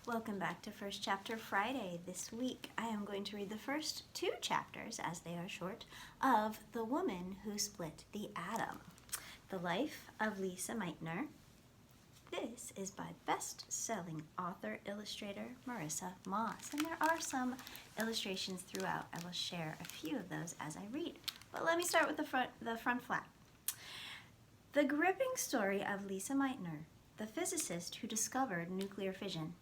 Welcome back to First Chapter Friday. This week I am going to read the first two chapters, as they are short, of The Woman Who Split the Atom, The Life of Lise Meitner. This is by best-selling author, illustrator Marissa Moss, and there are some illustrations throughout. I will share a few of those as I read. But let me start with the front flap. The gripping story of Lise Meitner, the physicist who discovered nuclear fission.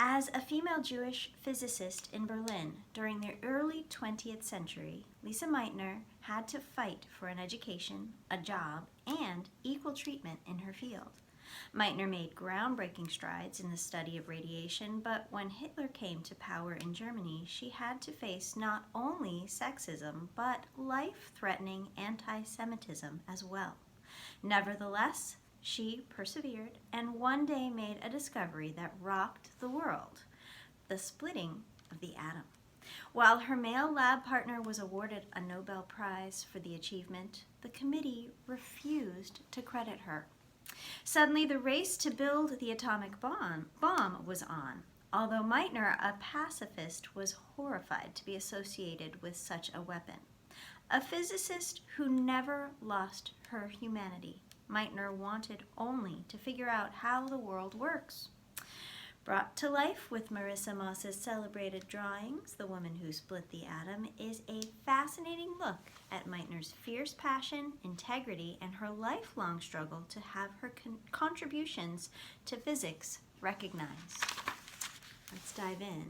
As a female Jewish physicist in Berlin during the early 20th century, Lise Meitner had to fight for an education, a job, and equal treatment in her field. Meitner made groundbreaking strides in the study of radiation, but when Hitler came to power in Germany, she had to face not only sexism, but life-threatening anti-Semitism as well. Nevertheless, she persevered and one day made a discovery that rocked the world: the splitting of the atom. While her male lab partner was awarded a Nobel Prize for the achievement, the committee refused to credit her. Suddenly, the race to build the atomic bomb was on. Although Meitner, a pacifist, was horrified to be associated with such a weapon. A physicist who never lost her humanity, Meitner wanted only to figure out how the world works. Brought to life with Marissa Moss's celebrated drawings, The Woman Who Split the Atom is a fascinating look at Meitner's fierce passion, integrity, and her lifelong struggle to have her contributions to physics recognized. Let's dive in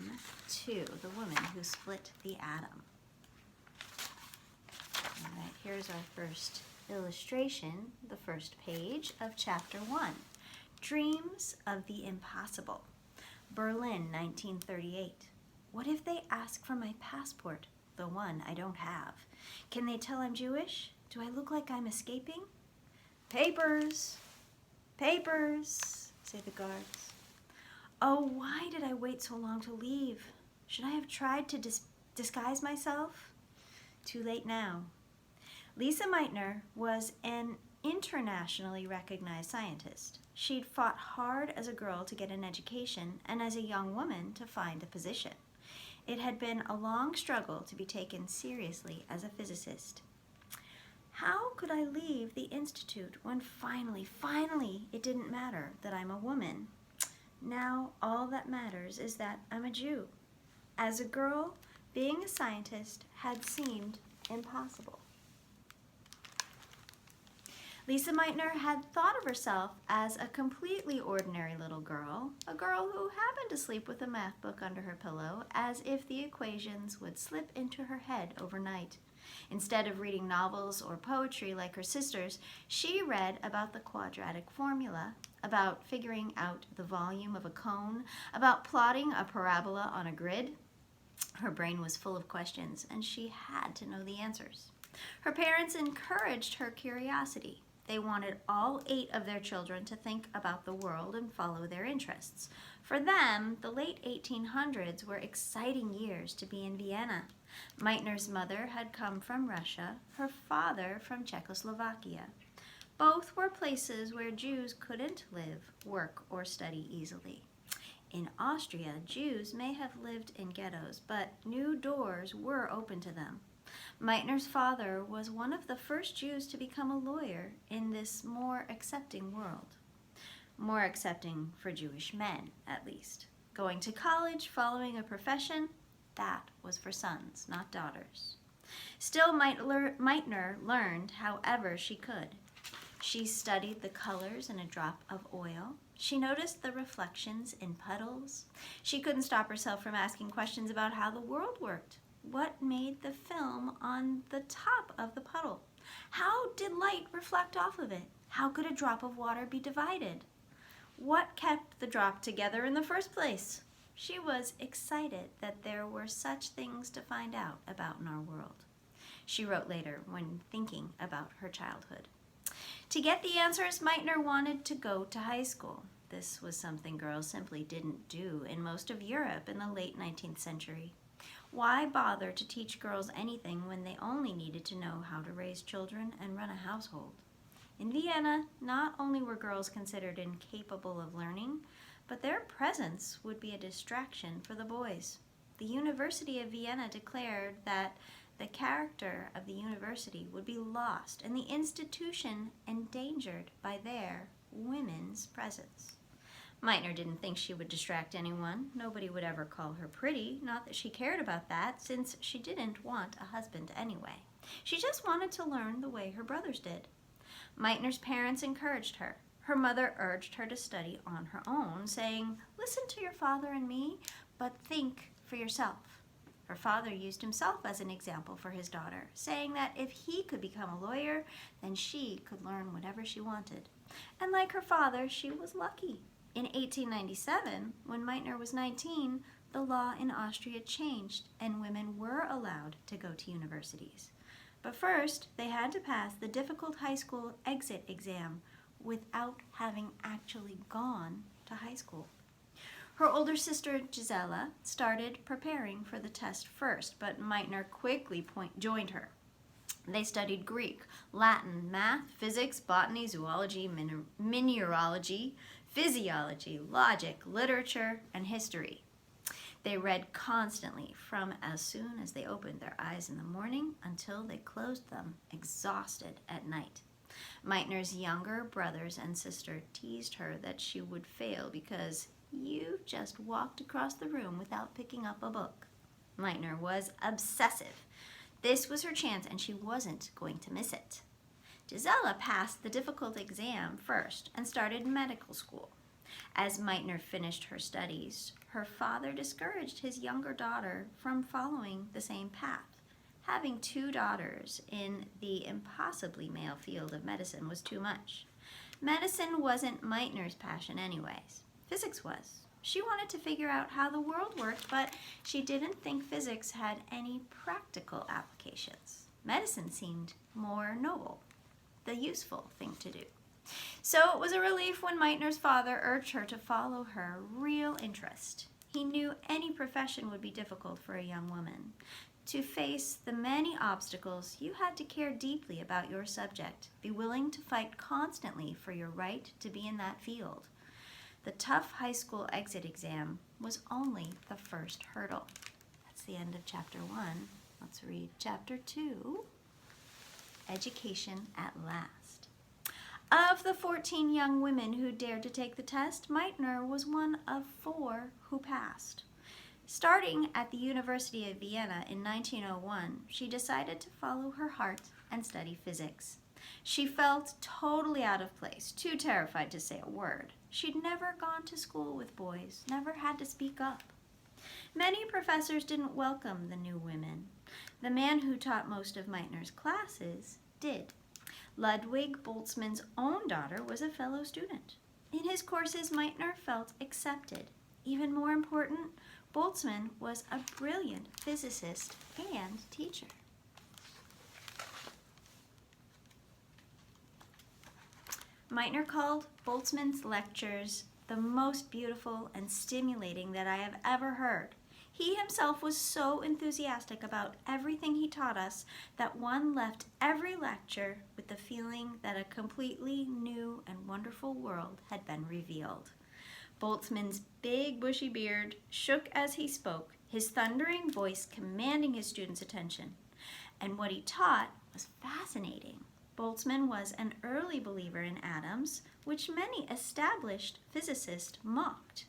to The Woman Who Split the Atom. All right, here's our first illustration, the first page of Chapter 1. Dreams of the Impossible. Berlin, 1938. What if they ask for my passport, the one I don't have? Can they tell I'm Jewish? Do I look like I'm escaping? Papers! Papers! Say the guards. Oh, why did I wait so long to leave? Should I have tried to disguise myself? Too late now. Lise Meitner was an internationally recognized scientist. She'd fought hard as a girl to get an education and as a young woman to find a position. It had been a long struggle to be taken seriously as a physicist. How could I leave the institute when finally, it didn't matter that I'm a woman? Now all that matters is that I'm a Jew. As a girl, being a scientist had seemed impossible. Lise Meitner had thought of herself as a completely ordinary little girl, a girl who happened to sleep with a math book under her pillow, as if the equations would slip into her head overnight. Instead of reading novels or poetry like her sisters, she read about the quadratic formula, about figuring out the volume of a cone, about plotting a parabola on a grid. Her brain was full of questions, and she had to know the answers. Her parents encouraged her curiosity. They wanted all 8 of their children to think about the world and follow their interests. For them, the late 1800s were exciting years to be in Vienna. Meitner's mother had come from Russia, her father from Czechoslovakia. Both were places where Jews couldn't live, work, or study easily. In Austria, Jews may have lived in ghettos, but new doors were open to them. Meitner's father was one of the first Jews to become a lawyer in this more accepting world. More accepting for Jewish men, at least. Going to college, following a profession, that was for sons, not daughters. Still, Meitner learned however she could. She studied the colors in a drop of oil. She noticed the reflections in puddles. She couldn't stop herself from asking questions about how the world worked. What made the film on the top of the puddle? How did light reflect off of it? How could a drop of water be divided? What kept the drop together in the first place? She was excited that there were such things to find out about in our world. She wrote later when thinking about her childhood. To get the answers, Meitner wanted to go to high school. This was something girls simply didn't do in most of Europe in the late 19th century. Why bother to teach girls anything when they only needed to know how to raise children and run a household? In Vienna, not only were girls considered incapable of learning, but their presence would be a distraction for the boys. The University of Vienna declared that the character of the university would be lost and the institution endangered by their women's presence. Meitner didn't think she would distract anyone. Nobody would ever call her pretty, not that she cared about that, since she didn't want a husband anyway. She just wanted to learn the way her brothers did. Meitner's parents encouraged her. Her mother urged her to study on her own, saying, "Listen to your father and me, but think for yourself." Her father used himself as an example for his daughter, saying that if he could become a lawyer, then she could learn whatever she wanted. And like her father, she was lucky. In 1897, when Meitner was 19, the law in Austria changed and women were allowed to go to universities. But first, they had to pass the difficult high school exit exam without having actually gone to high school. Her older sister, Gisela, started preparing for the test first, but Meitner quickly joined her. They studied Greek, Latin, math, physics, botany, zoology, mineralogy, physiology, logic, literature, and history. They read constantly from as soon as they opened their eyes in the morning until they closed them, exhausted at night. Meitner's younger brothers and sister teased her that she would fail because you just walked across the room without picking up a book. Meitner was obsessive. This was her chance and she wasn't going to miss it. Gisela passed the difficult exam first and started medical school. As Meitner finished her studies, her father discouraged his younger daughter from following the same path. Having two daughters in the impossibly male field of medicine was too much. Medicine wasn't Meitner's passion anyways. Physics was. She wanted to figure out how the world worked, but she didn't think physics had any practical applications. Medicine seemed more noble, the useful thing to do. So it was a relief when Meitner's father urged her to follow her real interest. He knew any profession would be difficult for a young woman. To face the many obstacles, you had to care deeply about your subject, be willing to fight constantly for your right to be in that field. The tough high school exit exam was only the first hurdle. That's the end of chapter 1. Let's read chapter 2, Education at Last. Of the 14 young women who dared to take the test, Meitner was one of 4 who passed. Starting at the University of Vienna in 1901, she decided to follow her heart and study physics. She felt totally out of place, too terrified to say a word. She'd never gone to school with boys, never had to speak up. Many professors didn't welcome the new women. The man who taught most of Meitner's classes did. Ludwig Boltzmann's own daughter was a fellow student. In his courses, Meitner felt accepted. Even more important, Boltzmann was a brilliant physicist and teacher. Meitner called Boltzmann's lectures the most beautiful and stimulating that I have ever heard. He himself was so enthusiastic about everything he taught us that one left every lecture with the feeling that a completely new and wonderful world had been revealed. Boltzmann's big bushy beard shook as he spoke, his thundering voice commanding his students' attention. And what he taught was fascinating. Boltzmann was an early believer in atoms, which many established physicists mocked.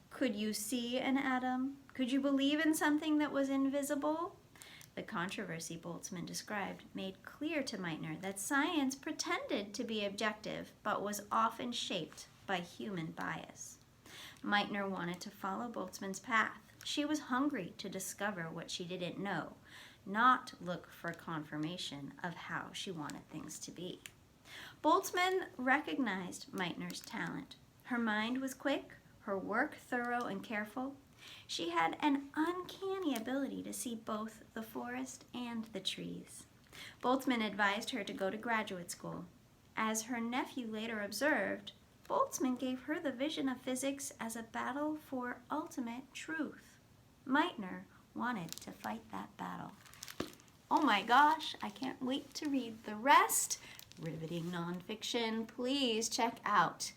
Could you see an atom? Could you believe in something that was invisible? The controversy Boltzmann described made clear to Meitner that science pretended to be objective, but was often shaped by human bias. Meitner wanted to follow Boltzmann's path. She was hungry to discover what she didn't know, not look for confirmation of how she wanted things to be. Boltzmann recognized Meitner's talent. Her mind was quick, her work thorough and careful. She had an uncanny ability to see both the forest and the trees. Boltzmann advised her to go to graduate school. As her nephew later observed, Boltzmann gave her the vision of physics as a battle for ultimate truth. Meitner wanted to fight that battle. Oh my gosh, I can't wait to read the rest. Riveting nonfiction. Please check out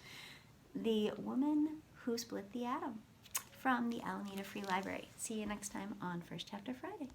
The Woman Who Split the Atom from the Alameda Free Library. See you next time on First Chapter Friday.